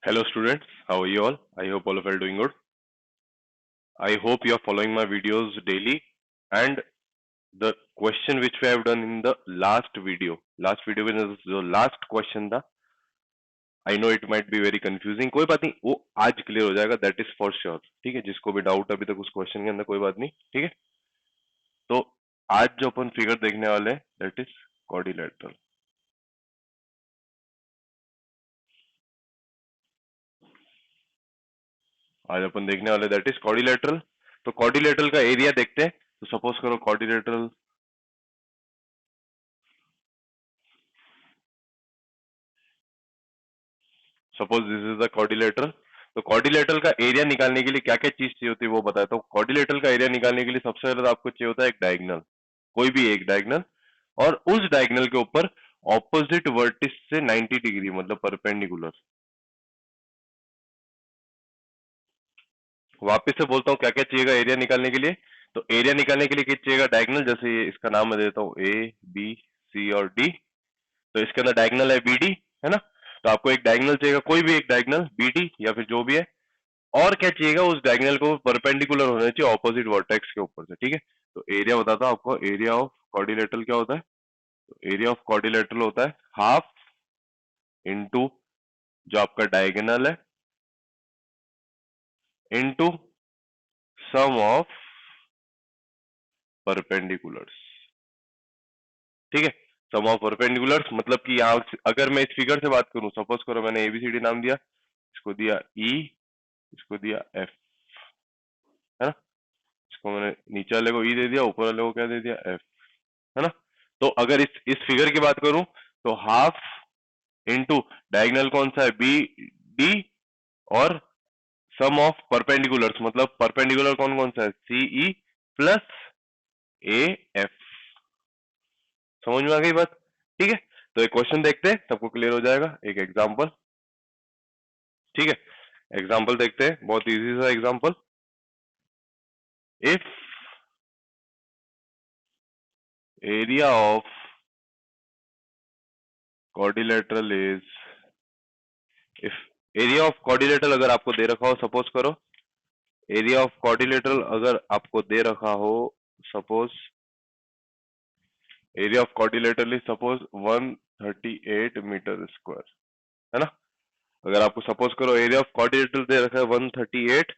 Hello students, how are you all? I hope all of you are doing good. I hope you are following my videos daily and the question which we have done in the last video में जो last question था, I know it might be very confusing, कोई बात नहीं, वो आज clear हो जाएगा, that is for sure, ठीक है? जिसको भी डाउट अभी तक उस क्वेश्चन के अंदर कोई बात नहीं, ठीक है? तो आज जो अपन फिगर देखने वाले हैं, that is quadrilateral. आज अपन देखने वाले दैट इज क्वाड्रिलेटरल. तो क्वाड्रिलेटरल का एरिया देखते हैं. तो सपोज करो quadrilateral suppose this is the quadrilateral. तो क्वाड्रिलेटरल का एरिया निकालने के लिए क्या क्या चीज चाहिए होती है वो बताता हूँ. क्वाड्रिलेटरल का एरिया निकालने के लिए सबसे पहले तो आपको चाहिए होता है एक डायगोनल, कोई भी एक डायगोनल, और उस डायगोनल के ऊपर ऑपोजिट वर्टिस से 90 डिग्री मतलब परपेंडिकुलर. वापस से बोलता हूँ क्या क्या चाहिएगा एरिया निकालने के लिए. तो एरिया निकालने के लिए क्या चाहिएगा, डायगोनल. जैसे ये इसका नाम मैं देता हूँ ए बी सी और डी. तो इसके अंदर डायगोनल है बी डी, है ना. तो आपको एक डायगोनल चाहिएगा, कोई भी एक डायगोनल बी डी या फिर जो भी है. और क्या चाहिएगा, उस डायगोनल को परपेंडिकुलर होना चाहिए ऑपोजिट वर्टेक्स के ऊपर से, ठीक है. तो एरिया बताता हूँ आपको. एरिया ऑफ क्वाड्रिलेटरल क्या होता है. तो एरिया ऑफ क्वाड्रिलेटरल होता है हाफ इनटू जो आपका डायगोनल है इनटू सम ऑफ परपेंडिकुलर्स, ठीक है. सम ऑफ परपेंडिकुलर्स मतलब कि यहाँ अगर मैं इस फिगर से बात करूं, सपोज करो मैंने एबीसीडी नाम दिया, इसको दिया ई, इसको दिया एफ, है ना. इसको मैंने नीचे वाले को ई दे दिया, ऊपर वाले को क्या दे दिया, एफ, है ना. तो अगर इस फिगर की बात करूं तो हाफ इनटू डायगोनल कौन सा है, बी डी, और सम ऑफ परपेंडिकुलर्स मतलब परपेंडिकुलर कौन कौन सा है, सी ई प्लस ए एफ. समझ में आ गई बात, ठीक है. तो एक क्वेश्चन देखते हैं, सबको क्लियर हो जाएगा. एक एग्जांपल, ठीक है. एग्जांपल देखते हैं, बहुत इजी सा example. If area of quadrilateral is, if area of quadrilateral अगर आपको दे रखा हो, सपोज करो एरिया ऑफ क्वाड्रिलेटरल अगर आपको दे रखा हो, suppose area of quadrilateral is suppose 138 metre square, है ना. अगर आपको सपोज करो एरिया ऑफ क्वाड्रिलेटरल दे रखा है 138,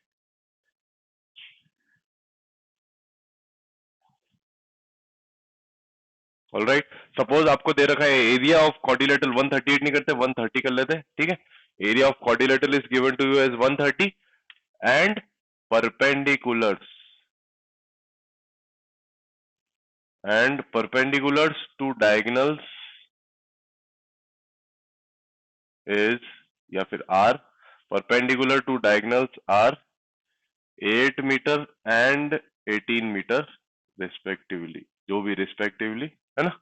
ऑलराइट. सपोज आपको दे रखा है एरिया ऑफ क्वाड्रिलेटरल 138 नहीं करते, 130 कर लेते हैं, ठीक है. Area of quadrilateral is given to you as 130 and perpendiculars to diagonals is या फिर are, perpendicular to diagonals are 8 metre and 18 metre respectively, जो भी रिस्पेक्टिवली, है ना.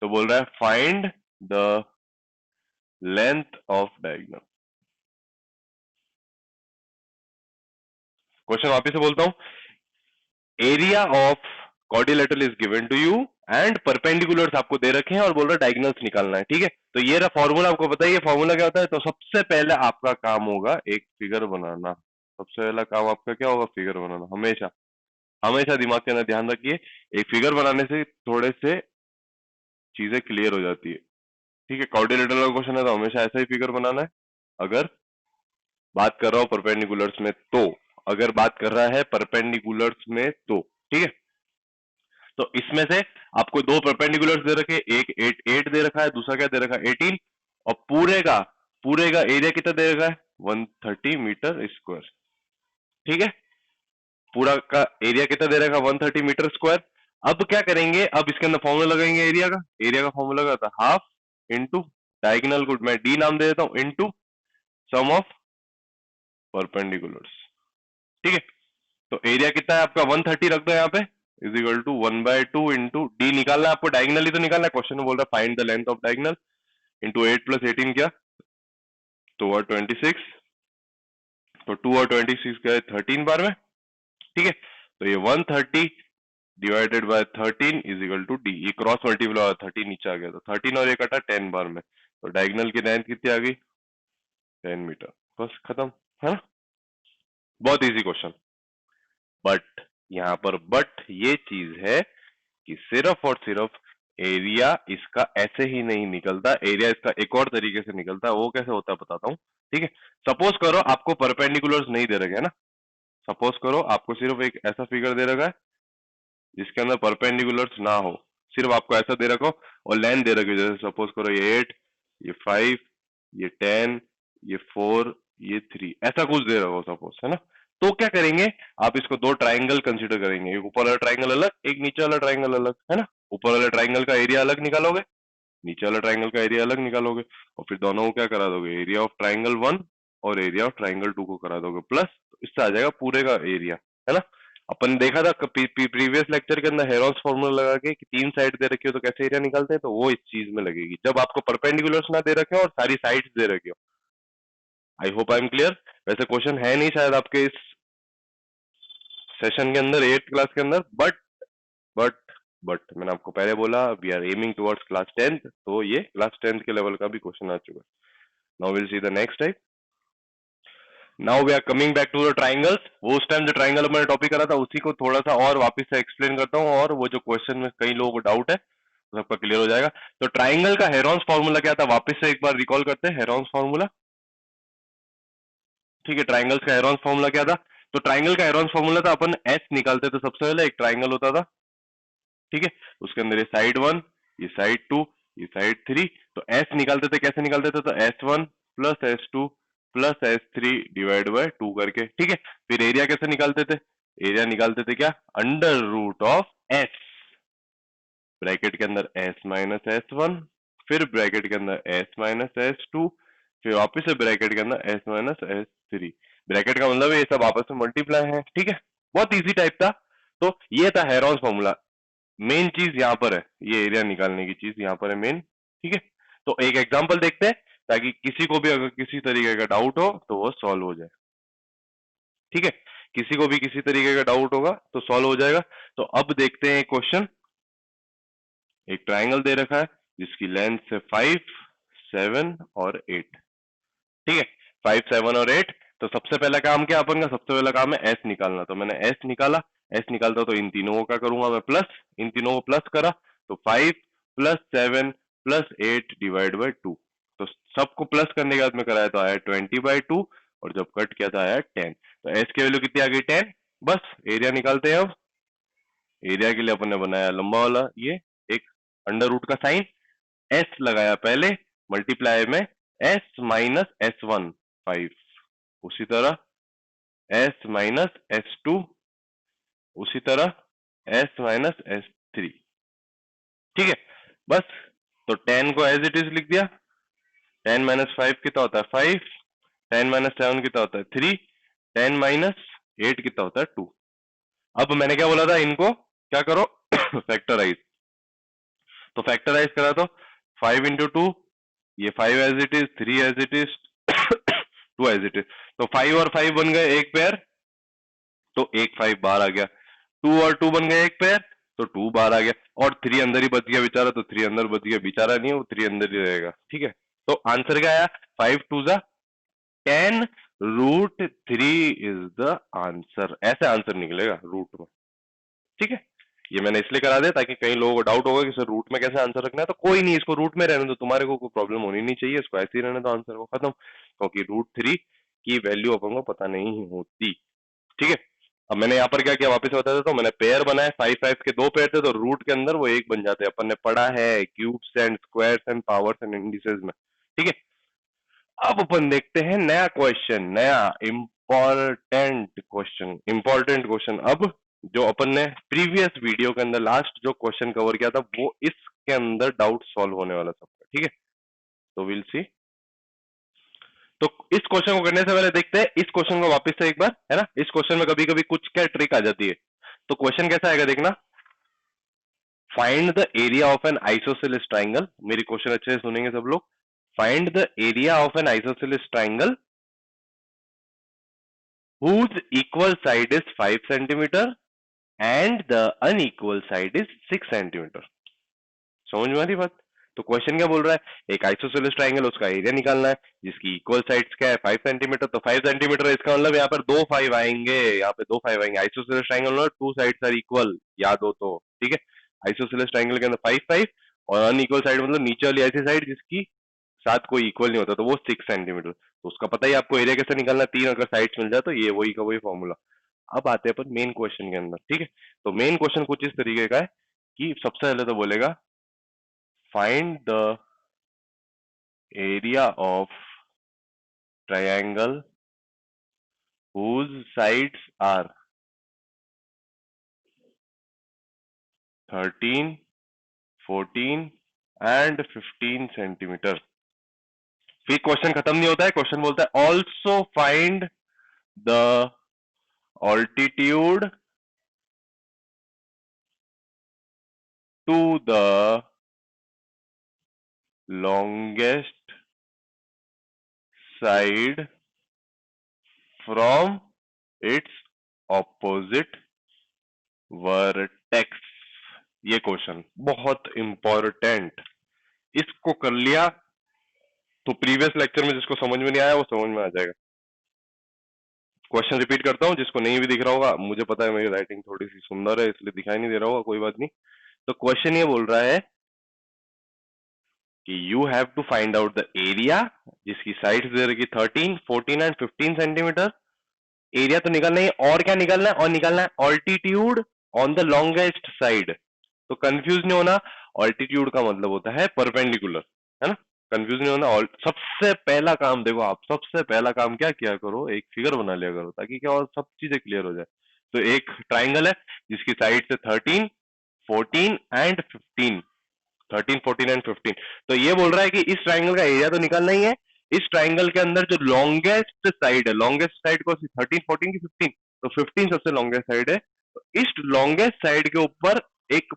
तो बोल रहा है find the length of diagonal. Question वापिस से बोलता हूं. Area of quadrilateral is given to you and perpendiculars आपको दे रखे हैं और बोल रहा है डायगोनल्स निकालना है, ठीक है. तो ये रहा फॉर्मूला, आपको पता है ये फॉर्मूला क्या होता है. तो सबसे पहले आपका काम होगा एक फिगर बनाना. सबसे पहला काम आपका क्या होगा, फिगर बनाना. हमेशा हमेशा दिमाग के अंदर ध्यान रखिए, एक फिगर बनाने से थोड़े से चीजें क्लियर हो जाती है, ठीक है. क्वाड्रिलेटरल का क्वेश्चन है तो हमेशा ऐसा ही फिगर बनाना है. अगर बात कर रहा हूं परपेंडिकुलर्स में तो, अगर बात कर रहा है परपेंडिकुलर्स में तो, ठीक है. तो इसमें से आपको दो परपेंडिकुलर्स दे रखे, एक 8 दे रखा है, दूसरा क्या दे रखा है 18, और पूरे का एरिया कितना दे रखा है 130 मीटर स्क्वायर, ठीक है. पूरा का एरिया कितना दे रखा है 130 मीटर स्क्वायर. अब क्या करेंगे, अब इसके अंदर फॉर्मूला लगाएंगे एरिया का फॉर्मूला क्या था, हाफ इंटू डायगोनल को मैं डी नाम दे देता हूं इंटू सम ऑफ परपेंडिकुलर्स, ठीक है. तो एरिया कितना है आपका 130 रख दो यहाँ पे, is equal to 1/2 into d निकालना है आपको, डायगोनल ही तो निकालना है. क्वेश्चन में बोल रहा है find the length of diagonal into 8 plus 18 क्या, तो 26. तो 2 और 26 क्या है 13 बार में, ठीक है. तो ये 130 divided by 13 is equal to d. ये क्रॉस मल्टीप्लाई हुआ 13 नीचे आ गया, तो 13 और 1 कटा 10 बार में. तो डायगोनल की लेंथ कितनी आ गई 10 मीटर. बस खत्म, है ना? बहुत इजी क्वेश्चन। बट यहाँ पर बट ये चीज है कि सिर्फ और सिर्फ एरिया इसका ऐसे ही नहीं निकलता, एरिया इसका एक और तरीके से निकलता है। वो कैसे होता है बताता हूँ, ठीक है? सपोज करो आपको परपेंडिकुलर्स नहीं दे रखे है ना, सपोज करो आपको सिर्फ एक ऐसा फिगर दे रखा है जिसके अंदर परपेंडिकुलर्स ना हो, सिर्फ आपको ऐसा दे रखो और लेंथ दे रखी हो, जैसे सपोज करो ये 8, ये 5, ये 10, ये 4, ये 3, ऐसा कुछ दे रखो सपोज, है ना? तो क्या करेंगे, आप इसको दो ट्राइंगल कंसीडर करेंगे, एक ऊपर वाला ट्राइंगल अलग, एक नीचे वाला ट्राइंगल अलग, है ना? ऊपर वाले ट्राइंगल का एरिया अलग निकालोगे, नीचे वाला ट्राइंगल का एरिया अलग निकालोगे, और फिर दोनों को क्या करा दोगे, एरिया ऑफ ट्राइंगल 1 और एरिया ऑफ ट्राइंगल 2 को करा दोगे प्लस, तो इससे आ जाएगा पूरे का एरिया, है ना? अपन देखा था प्रीवियस लेक्चर के अंदर हेरोन्स फॉर्मूला लगा के कि 3 साइड दे रखी हो तो कैसे एरिया निकालते हैं, तो वो इस चीज में लगेगी जब आपको परपेंडिकुलर्स ना दे रखे हो और सारी साइड्स दे रखी हो। I hope I am clear. वैसे क्वेश्चन है नहीं शायद आपके इस सेशन के अंदर, 8th क्लास के अंदर, बट बट मैंने आपको पहले बोला we are aiming towards class 10th, तो ये क्लास 10th के लेवल का भी क्वेश्चन आ चुका है। Now will see the next type. Now we are coming back to the triangles. वो उस टाइम जो ट्राइंगल मैंने टॉपिक करा था उसी को थोड़ा सा और वापस से एक्सप्लेन करता हूँ, और वो जो क्वेश्चन में कई लोगों को डाउट है वो सबका क्लियर हो जाएगा। तो ट्राइंगल का हेरोन्स फॉर्मूला क्या था, वापस से एक बार रिकॉल करते हैं हेरोन्स फॉर्मूला। ठीक है, ट्राइंगल्स का हेरोन्स फॉर्मूला क्या था? तो ट्राइंगल का हेरोन्स फॉर्मूला था, अपन एस निकालते थे सबसे पहले, एक ट्राइंगल होता था, ठीक है? उसके अंदर ये साइड 1, ये साइड 2, ये साइड 3, तो एस निकालते थे, कैसे निकालते थे? तो S1 plus S2 plus S3 divide by 2 करके, ठीक है? फिर एरिया कैसे निकालते थे? एरिया निकालते थे क्या, under root of S, bracket के अंदर S माइनस S1, फिर ब्रैकेट के अंदर S माइनस S2, फिर वापस से ब्रैकेट के अंदर S माइनस S3। ब्रैकेट का मतलब ये सब आपस में मल्टीप्लाई है, ठीक है? बहुत इजी टाइप था। तो ये था हेरोन्स फॉर्मूला। मेन चीज यहाँ पर है, ये एरिया निकालने की चीज यहाँ पर है मेन, ठीक है? तो एक एग्जांपल देखते हैं ताकि किसी को भी अगर किसी तरीके का डाउट हो तो वो सॉल्व हो जाए, ठीक है? किसी को भी किसी तरीके का डाउट होगा तो सॉल्व हो जाएगा। तो अब देखते हैं क्वेश्चन। एक ट्राइंगल दे रखा है जिसकी लेंथ है 5, 7 और 8, ठीक है? 5, 7 और 8। तो सबसे पहला काम क्या अपन का, सबसे पहला काम है एस निकालना। तो मैंने एस निकाला, एस निकालता तो इन तीनों को क्या करूंगा मैं, प्लस, इन तीनों को प्लस करा तो 5 प्लस 7 प्लस 8 डिवाइड बाई 2। तो सबको प्लस करने के बाद में कराया तो आया 20/2, और जब कट किया तो आया 10। तो एस की वैल्यू कितनी आ गई, 10। बस एरिया निकालते हैं अब। एरिया के लिए अपन ने बनाया लंबा वाला ये एक अंडर रूट का साइन, एस लगाया पहले, मल्टीप्लाई में एस माइनस S1 5, उसी तरह एस माइनस S2, उसी तरह एस माइनस S3, ठीक है? बस, तो 10 को एज इट इज लिख दिया। 10 माइनस 5 कितना होता है, 5। 10 माइनस 7 कितना होता है, 3। 10 माइनस 8 कितना होता है, 2। अब मैंने क्या बोला था, इनको क्या करो फैक्टराइज। तो फैक्टराइज करा तो 5 इंटू 2, ये 5 as it is, 3 as it is, 2 as it is. तो 5 और 5 बन गए एक पेयर, तो एक 5 बाहर आ गया। 2 और 2 बन गए एक पेयर, तो 2 बाहर आ गया, और 3 अंदर ही बच गया बेचारा, तो 3 अंदर बच गया, बेचारा नहीं है वो, 3 अंदर ही रहेगा, ठीक है? तो आंसर क्या आया, 5 2 जा 10 रूट 3 इज द आंसर। ऐसे आंसर निकलेगा रूट में, ठीक है? ये मैंने इसलिए करा दिया ताकि कई लोगों को डाउट होगा कि सर रूट में कैसे आंसर रखना है। तो कोई नहीं, इसको रूट में रहने दो, तुम्हारे को कोई प्रॉब्लम होनी नहीं चाहिए, इसको ऐसे ही रहने दो, आंसर को खत्म, क्योंकि रूट 3 की वैल्यू अपन को पता नहीं होती, ठीक है? अब मैंने यहाँ पर क्या किया, वापस बता देता हूँ। मैंने पेयर बनाए, 5 5 के 2 पेयर थे, तो रूट के अंदर वो एक बन जाते हैं। अपन ने पढ़ा है cubes and squares and powers and indices में, ठीक है? अब अपन देखते हैं नया क्वेश्चन, नया इंपॉर्टेंट क्वेश्चन। अब जो अपन ने प्रीवियस वीडियो के अंदर लास्ट जो क्वेश्चन कवर किया था वो इसके अंदर डाउट सॉल्व होने वाला सबका, ठीक है? तो विल सी। तो इस क्वेश्चन को करने से पहले देखते हैं इस क्वेश्चन को वापस से एक बार, है ना? इस क्वेश्चन में कभी कभी कुछ क्या ट्रिक आ जाती है। तो क्वेश्चन कैसा आएगा देखना, find the area of N isosceles triangle. मेरी क्वेश्चन अच्छे से सुनेंगे सब लोग। Find the area of N isosceles triangle whose equal side is 5 centimeter and the unequal side is 6 centimeter। समझ में आ रही बात? तो क्वेश्चन क्या बोल रहा है, एक आइसोसेलेस ट्राइंगल, उसका एरिया निकालना है जिसकी इक्वल साइड्स क्या है 5 सेंटीमीटर, तो 5 सेंटीमीटर इसका मतलब यहाँ पर दो 5 आएंगे, यहाँ पे दो 5 आएंगे। आइसोसेलेस ट्राइंगल में टू साइड्स आर इक्वल, याद हो तो, ठीक है। आइसोसेलेस ट्राइंगल के अंदर 5 5 और अनइक्वल साइड मतलब नीचे वाली ऐसी साइड जिसकी साथ कोई इक्वल नहीं होता, तो वो 6 सेंटीमीटर। तो उसका पता ही आपको एरिया कैसे निकालना है, तीन अगर साइड्स मिल जाए तो ये वही का वही फॉर्मूला। अब आते हैं अपन मेन क्वेश्चन के अंदर, ठीक है। तो मेन क्वेश्चन कुछ इस तरीके का है कि सबसे पहले तो बोलेगा find the area of triangle whose sides are 13, 14 and 15 centimetre. फिर क्वेश्चन खत्म नहीं होता है, क्वेश्चन बोलता है also find the altitude to the longest side from its opposite vertex. ये क्वेश्चन बहुत इंपॉर्टेंट, इसको कर लिया तो प्रीवियस लेक्चर में जिसको समझ में नहीं आया वो समझ में आ जाएगा। क्वेश्चन रिपीट करता हूं, जिसको नहीं भी दिख रहा होगा, मुझे पता है मेरी राइटिंग थोड़ी सी सुंदर है इसलिए दिखाई नहीं दे रहा होगा, कोई बात नहीं। तो क्वेश्चन ये बोल रहा है कि you have to find out the area जिसकी साइड्स दे रखी 13, 14 एंड 15 सेंटीमीटर। एरिया तो निकालना है, और क्या निकालना है, और निकालना है altitude on the longest side. तो कंफ्यूज नहीं होना, ऑल्टीट्यूड का मतलब होता है परपेंडिकुलर, है ना, कंफ्यूज नहीं होना। सबसे पहला काम देखो, आप सबसे पहला काम क्या किया करो, एक फिगर बना लिया करो ताकि क्या और सब चीजें क्लियर हो जाए। तो एक ट्राइंगल है जिसकी साइड से 13, 14 एंड 15, 13, 14 एंड 15। तो ये बोल रहा है कि इस ट्राइंगल का एरिया तो निकालना ही है। इस ट्राइंगल के अंदर जो लॉन्गेस्ट साइड है, लॉन्गेस्ट साइड कौन सी, 13, 14 की 15, तो 15 सबसे लॉन्गेस्ट साइड है। तो इस लॉन्गेस्ट साइड के ऊपर एक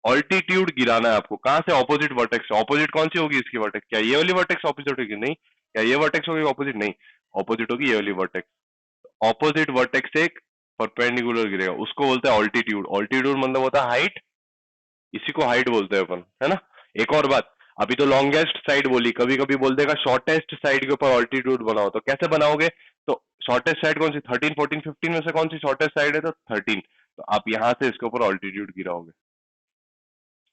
ऑल्टीट्यूड गिराना है आपको, कहां से, ऑपोजिट वर्टेक्स। ऑपोजिट कौन सी होगी इसकी वर्टेक्स, क्या ये वाली वर्टेक्स ऑपोजिट होगी, नहीं। क्या ये वर्टेक्स होगी ऑपोजिट, नहीं, ऑपोजिट होगी ये वाली वर्टेक्स। ऑपोजिट वर्टेक्स से एक परपेंडिकुलर गिरेगा, उसको बोलते हैं ऑल्टीट्यूड। ऑल्टीट्यूड मतलब होता है हाइट, इसी को हाइट बोलते हैं अपन, है ना। एक और बात, अभी तो लॉन्गेस्ट साइड बोली, कभी कभी बोल देगा शॉर्टेस्ट साइड के ऊपर ऑल्टीट्यूड बनाओ, तो कैसे बनाओगे, तो शॉर्टेस्ट साइड कौन सी, 13, 14, 15 में से कौन सी शॉर्टेस्ट साइड है, तो 13, तो आप यहां से इसके ऊपर ऑल्टीट्यूड गिराओगे।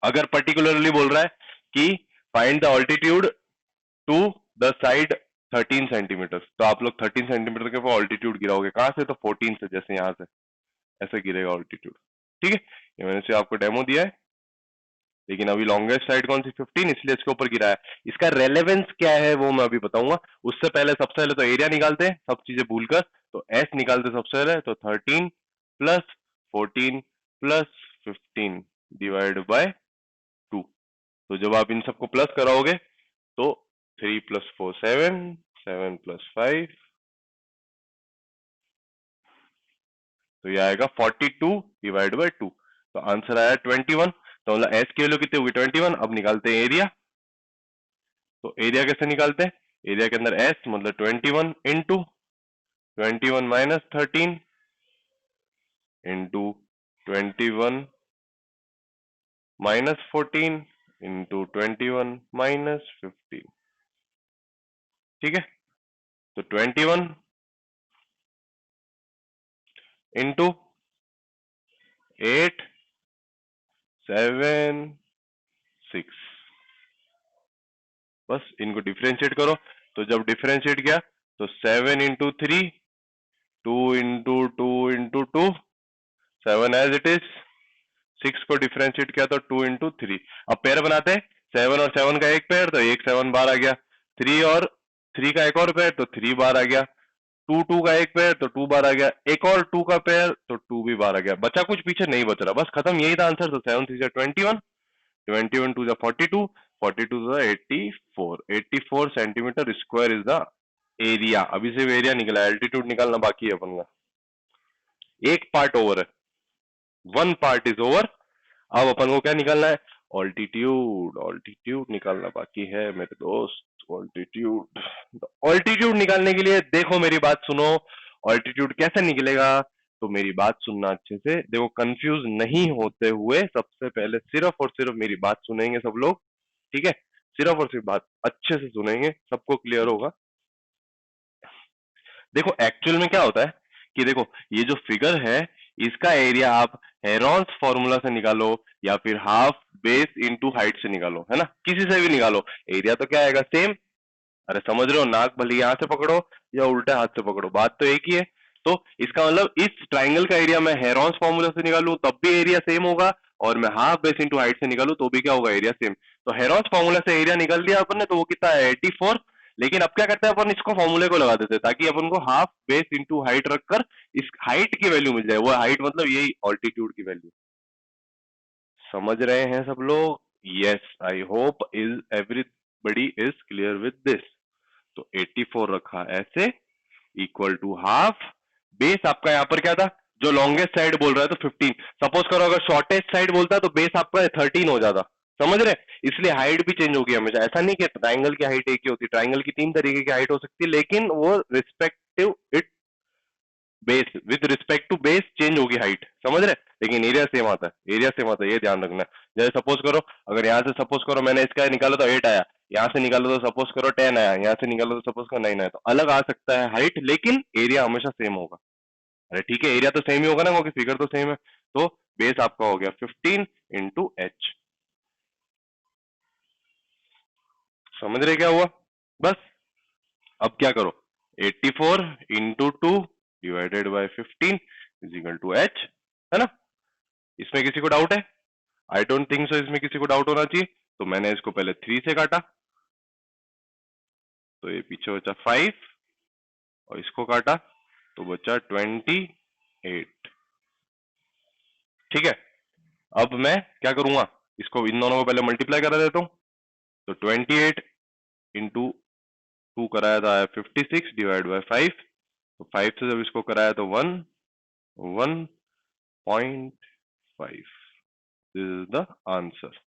अगर पर्टिकुलरली बोल रहा है कि find the altitude to the side 13 centimetre, तो आप लोग 13 सेंटीमीटर के ऊपर ऑल्टीट्यूड गिराओगे, कहां से, तो 14 से, जैसे यहां से ऐसे गिरेगा ऑल्टीट्यूड, ठीक है। ये मैंने से आपको डेमो दिया है, लेकिन अभी लॉन्गेस्ट साइड कौन सी, 15, इसलिए इसके ऊपर गिरा है। इसका रेलेवेंस क्या है वो मैं अभी बताऊंगा, उससे पहले सबसे पहले तो एरिया निकालते हैं, सब चीजें भूलकर। तो एस निकालते सबसे पहले, तो 13 प्लस 14 प्लस 15 डिवाइड बाय 2। तो जब आप इन सबको प्लस कराओगे तो 3 प्लस 4 7, 7 प्लस 5, तो ये आएगा 42 डिवाइड बाय 2, तो आंसर आया 21। तो मतलब एस की वैल्यू कितनी होगी, 21। अब निकालते हैं एरिया, तो एरिया कैसे निकालते हैं, एरिया के अंदर एस मतलब 21 into 21 minus 13 into 21 minus 14 into 21 minus 15, ठीक है। तो 21 इंटू 8 7 6, बस इनको डिफरेंशिएट करो। तो जब डिफरेंशिएट किया तो 7 into 3, 2 into 2 into 2, 7 as it is. 6 को डिफरेंशिएट किया तो 2 इंटू 3। अब पेयर बनाते हैं, 7 और 7 का एक पेयर, तो एक 7 बार आ गया। 3 और 3 का एक और पेयर, तो 3 बार आ गया। 2 2 का एक पेयर, तो 2 बार आ गया। एक और 2 का पेयर, तो 2 भी बार आ गया। बचा कुछ पीछे नहीं बच रहा, बस खत्म, यही था आंसर। तो 7 3 21, 21 2 42, 42 84, 84 centimetre square is the area. अभी सिर्फ एरिया निकला, एल्टीट्यूड निकालना बाकी है अपन का। एक पार्ट ओवर है, वन पार्ट इज ओवर। अब अपन को क्या निकालना है, ऑल्टीट्यूड। ऑल्टीट्यूड निकालना बाकी है मेरे दोस्त, ऑल्टीट्यूड। ऑल्टीट्यूड निकालने के लिए देखो मेरी बात सुनो, ऑल्टीट्यूड कैसे निकलेगा, तो मेरी बात सुनना अच्छे से, देखो कंफ्यूज नहीं होते हुए सबसे पहले सिर्फ और सिर्फ मेरी बात सुनेंगे सब लोग, ठीक है। सिर्फ और सिर्फ बात अच्छे से सुनेंगे, सबको क्लियर होगा। देखो एक्चुअल में क्या होता है कि देखो ये जो फिगर है इसका एरिया आप हेरॉन्स फॉर्मूला से निकालो या फिर हाफ बेस इनटू हाइट से निकालो, है ना, किसी से भी निकालो, एरिया तो क्या आएगा, सेम। अरे समझ रहे हो, नाक भले यहाँ से पकड़ो या उल्टे हाथ से पकड़ो, बात तो एक ही है। तो इसका मतलब इस ट्राइंगल का एरिया मैं हेरॉन्स फॉर्मूला से निकालूं तब भी एरिया सेम होगा, और मैं हाफ बेस इंटू हाइट से निकालूं तो भी क्या होगा, एरिया सेम। तो हेरॉन्स फॉर्मूला से एरिया निकाल दिया अपन ने, तो वो कितना है 84। लेकिन अब क्या करते हैं अपन, इसको फॉर्मूले को लगा देते हैं ताकि अपन को हाफ बेस इंटू हाइट रखकर इस हाइट की वैल्यू मिल जाए। वो हाइट मतलब यही ऑल्टीट्यूड की वैल्यू। समझ रहे हैं सब लोग? Yes, I hope is everybody is clear with this. तो 84 रखा ऐसे, इक्वल टू हाफ बेस आपका यहाँ पर क्या था, जो लॉन्गेस्ट साइड बोल रहा है तो 15। सपोज करो अगर शॉर्टेस्ट साइड बोलता तो बेस आपका 13 हो जाता। समझ रहे? इसलिए हाइट भी चेंज होगी हमेशा, ऐसा नहीं कि ट्राइंगल की हाइट एक ही होती, ट्राइंगल की 3 तरीके की हाइट हो सकती है, लेकिन वो respective it base with respect to base change होगी हाइट, समझ रहे? लेकिन एरिया सेम आता है, एरिया सेम आता है, ये ध्यान रखना। जैसे सपोज करो अगर यहाँ से सपोज करो मैंने इसका निकाला तो 8 आया, यहाँ से निकालो तो सपोज करो 10 आया, यहाँ से निकालो तो सपोज करो 9 आया, तो अलग आ सकता है हाइट, लेकिन एरिया हमेशा सेम होगा। अरे ठीक है, एरिया तो सेम ही होगा ना क्योंकि फिगर तो सेम है। तो बेस आपका हो गया 15 इंटू एच। समझ रहे क्या हुआ? बस अब क्या करो, 84 into 2 divided by 15 is equal to h, है ना? इसमें किसी को डाउट है? आई डोंट थिंक सो इसमें किसी को डाउट होना चाहिए। तो मैंने इसको पहले 3 से काटा, तो ये पीछे बचा 5, और इसको काटा तो बचा 28। ठीक है, अब मैं क्या करूंगा, इसको इन दोनों को पहले मल्टीप्लाई करा देता हूं। तो 28 इंटू 2 कराया था 56 डिवाइड बाय 5, तो 5 से जब इसको कराया तो 1.5, दिस इज द आंसर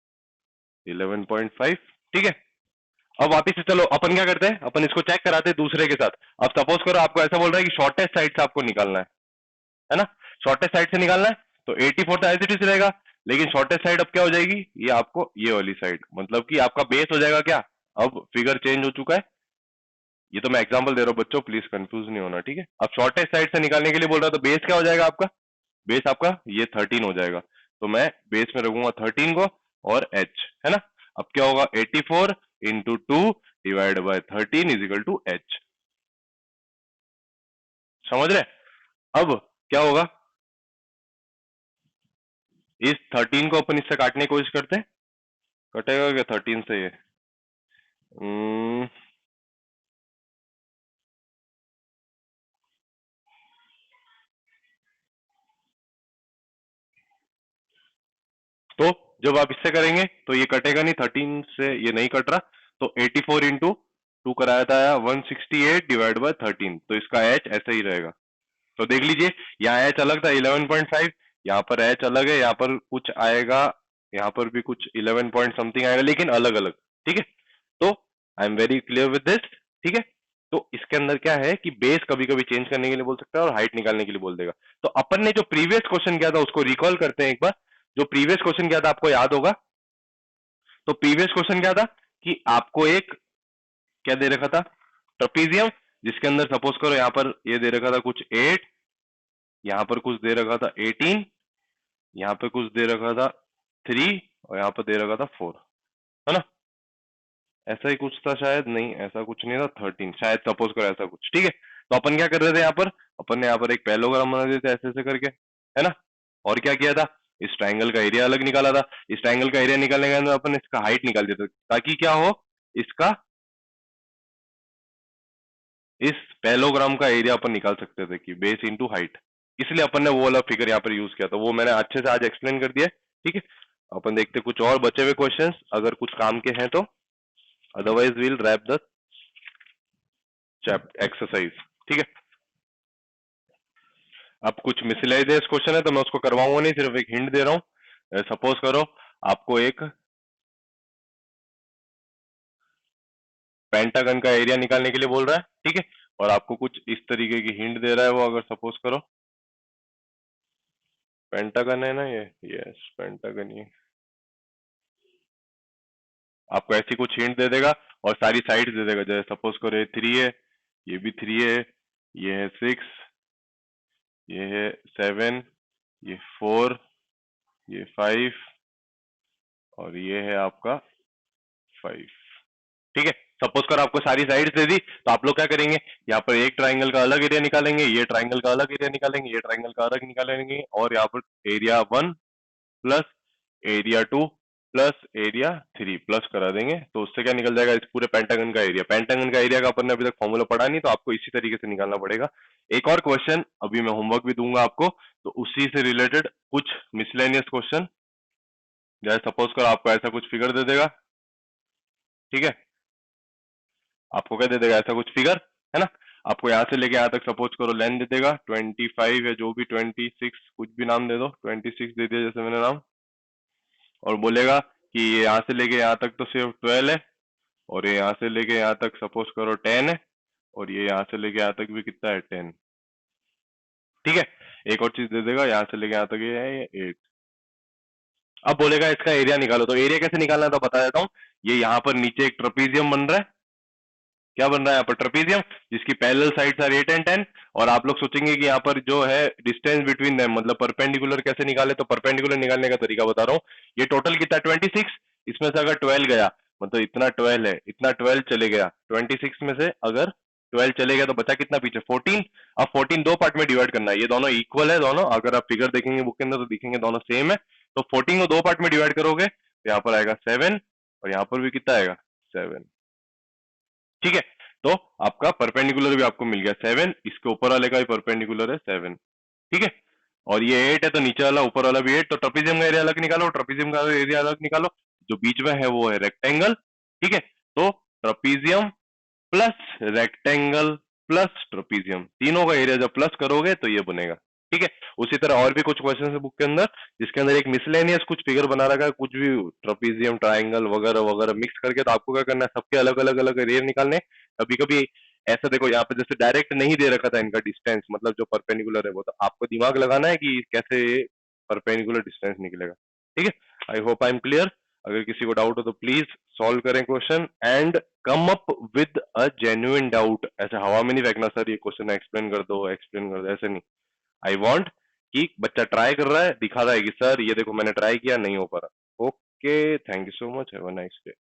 11.5। ठीक है, अब वापिस से चलो अपन क्या करते हैं, अपन इसको चेक कराते हैं दूसरे के साथ। अब सपोज करो आपको ऐसा बोल रहा है कि शॉर्टेस्ट साइड से आपको निकालना है ना, शॉर्टेस्ट साइड से निकालना है, तो 84 तो एज इट इज रहेगा, लेकिन शॉर्टेस्ट साइड अब क्या हो जाएगी, ये आपको ये वाली साइड, मतलब कि आपका बेस हो जाएगा क्या, अब फिगर चेंज हो चुका है। ये तो मैं एग्जांपल दे रहा हूं बच्चों, प्लीज कंफ्यूज नहीं होना, ठीक है। अब शॉर्टेस्ट साइड से निकालने के लिए बोल रहा है, तो बेस क्या हो जाएगा आपका, बेस आपका ये 13 हो जाएगा, तो मैं बेस में रखूंगा 13 को और एच, है ना। अब क्या होगा, 84 into 2 divide by 13 is equal to h. समझ रहे? अब क्या होगा, इस 13 को अपन इससे काटने की कोशिश करते हैं, कटेगा क्या 13 से ये? हम्म, तो जब आप इससे करेंगे तो ये कटेगा नहीं, 13 से ये नहीं कट रहा, तो 84 इंटू 2 कराया था 168 डिवाइड बाय 13, तो इसका एच ऐसा ही रहेगा। तो देख लीजिए, यहाँ एच अलग था 11.5, यहाँ पर एच अलग है, यहाँ पर कुछ आएगा, यहाँ पर भी कुछ 11 पॉइंट समथिंग आएगा, लेकिन अलग अलग। ठीक है, तो I am very clear with this. ठीक है, तो इसके अंदर क्या है कि बेस कभी कभी चेंज करने के लिए बोल सकता है और हाइट निकालने के लिए बोल देगा। तो अपन ने जो प्रीवियस क्वेश्चन किया था उसको रिकॉल करते हैं एक बार। जो प्रीवियस क्वेश्चन किया था आपको याद होगा, तो प्रीवियस क्वेश्चन क्या था कि आपको एक क्या दे रखा था, ट्रपीजियम, जिसके अंदर सपोज करो यहाँ पर ये दे रखा था कुछ 8, यहाँ पर कुछ दे रखा था 18, यहाँ पे कुछ दे रखा था 3, और यहाँ पर दे रखा था 4, है ना। ऐसा ही कुछ था शायद, नहीं ऐसा कुछ नहीं था, 13 शायद, सपोज करो ऐसा कुछ। ठीक है, तो अपन क्या कर रहे थे यहाँ पर, अपन ने यहाँ पर एक पैरेललोग्राम बना दिया था ऐसे ऐसे करके, है ना। और क्या किया था, इस ट्राइंगल का एरिया अलग निकाला था, इस ट्राइंगल का एरिया निकालने के अंदर अपन इसका हाइट निकाल दिया था, ताकि क्या हो, इसका इस पैरेललोग्राम का एरिया अपन निकाल सकते थे कि बेस इंटू हाइट। इसलिए अपन ने वो वाला फिगर यहाँ पर यूज किया था, वो मैंने अच्छे से आज एक्सप्लेन कर दिया। ठीक है, अपन देखते कुछ और बचे हुए क्वेश्चंस अगर कुछ काम के हैं तो, otherwise will wrap the chapter exercise. ठीक है, अब कुछ मिसलेनियस क्वेश्चन है तो मैं उसको करवाऊंगा नहीं, सिर्फ एक हिंट दे रहा हूं। सपोज करो आपको एक पेंटागन का एरिया निकालने के लिए बोल रहा है, ठीक है, और आपको कुछ इस तरीके की हिंट दे रहा है वो, अगर सपोज करो पेंटागन है ना ये, यस पेंटागन, ये आपको ऐसी कुछ हिंट दे देगा और सारी साइड्स दे देगा। जैसे सपोज करो ये 3 है, ये भी 3 है, ये है 6, ये है 7, ये 4, ये 5 और ये है आपका 5। ठीक है, सपोज कर आपको सारी साइड्स दे दी, तो आप लोग क्या करेंगे, यहाँ पर एक ट्राइंगल का अलग एरिया निकालेंगे, ये ट्राइंगल का अलग एरिया निकालेंगे, ये ट्राइंगल का अलग निकालेंगे, और यहाँ पर area 1 plus area 2 plus area 3 plus करा देंगे, तो उससे क्या निकल जाएगा, इस पूरे पेंटागन का एरिया। पेंटागन का एरिया का अपन ने अभी तक फॉर्मूला पढ़ा नहीं, तो आपको इसी तरीके से निकालना पड़ेगा। एक और क्वेश्चन अभी मैं होमवर्क भी दूंगा आपको, तो उसी से रिलेटेड कुछ मिसलेनियस क्वेश्चन, जैसे सपोज कर आपको ऐसा कुछ फिगर दे देगा, ठीक है, आपको क्या दे देगा, ऐसा कुछ फिगर, है ना, आपको यहाँ से लेके यहाँ तक सपोज करो लेंथ दे देगा 25 है, जो भी 26 कुछ भी नाम दे दो, 26 दे दिया जैसे मैंने नाम, और बोलेगा कि ये यहाँ से लेके यहाँ तक तो सिर्फ 12 है, और ये यहाँ से लेके यहाँ तक सपोज करो 10 है, और ये यहाँ से लेके यहाँ तक भी कितना है 10। ठीक है, एक और चीज दे देगा, यहाँ से लेके यहाँ तक ये है 8। अब बोलेगा इसका एरिया निकालो, तो एरिया कैसे निकालना है तो बता देता हूँ। ये यहाँ पर नीचे एक ट्रपीजियम बन रहा है, क्या बन रहा है यहाँ पर, ट्रपीजियम, जिसकी पैरेलल साइड्स आर 8 and 10। और आप लोग सोचेंगे कि यहाँ पर जो है डिस्टेंस बिटवीन देम, मतलब परपेंडिकुलर कैसे निकाले, तो परपेंडिकुलर निकालने का तरीका बता रहा हूँ। ये टोटल कितना 26, इसमें से अगर 12 गया, मतलब इतना 12 है, इतना 12 चले गया, 26 में से अगर 12 चले गया तो बचा कितना पीछे 14। अब 14 दो पार्ट में डिवाइड करना है, ये दोनों इक्वल है दोनों, अगर आप फिगर देखेंगे बुक के अंदर तो दिखेंगे दोनों सेम है। तो 14 को दो पार्ट में डिवाइड करोगे तो यहाँ पर आएगा 7, और यहाँ पर भी कितना आएगा 7। ठीक है, तो आपका परपेंडिकुलर भी आपको मिल गया 7, इसके ऊपर वाले का भी परपेंडिकुलर है 7। ठीक है, और ये 8 है तो नीचे वाला ऊपर वाला भी 8, तो ट्रपीजियम का एरिया अलग निकालो, ट्रपीजियम का एरिया अलग निकालो, जो बीच में है वो है रेक्टेंगल। ठीक है, तो trapezium plus rectangle plus trapezium, तीनों का एरिया जब प्लस करोगे तो ये बनेगा। ठीक है, उसी तरह और भी कुछ क्वेश्चन है बुक के अंदर, जिसके अंदर एक मिसलेनियस कुछ फिगर बना रखा है, कुछ भी ट्रपीजियम ट्राइंगल वगैरह वगैरह मिक्स करके, तो आपको क्या करना है, सबके अलग अलग अलग एरिया निकालने। कभी कभी ऐसा देखो, यहाँ पे जैसे डायरेक्ट नहीं दे रखा था इनका डिस्टेंस, मतलब जो परपेंडिकुलर है वो, तो आपको दिमाग लगाना है कि कैसे परपेंडिकुलर डिस्टेंस निकलेगा। ठीक है, I hope I am clear. अगर किसी को डाउट हो तो प्लीज सॉल्व करें question and come up with a genuine doubt. ऐसे हवा में नहीं फेंकना सर ये क्वेश्चन एक्सप्लेन कर दो, एक्सप्लेन कर दो, ऐसे नहीं। आई वांट कि बच्चा ट्राई कर रहा है, दिखा रहा है कि सर ये देखो मैंने ट्राई किया, नहीं हो पा रहा। Okay, thank you so much, have a nice day.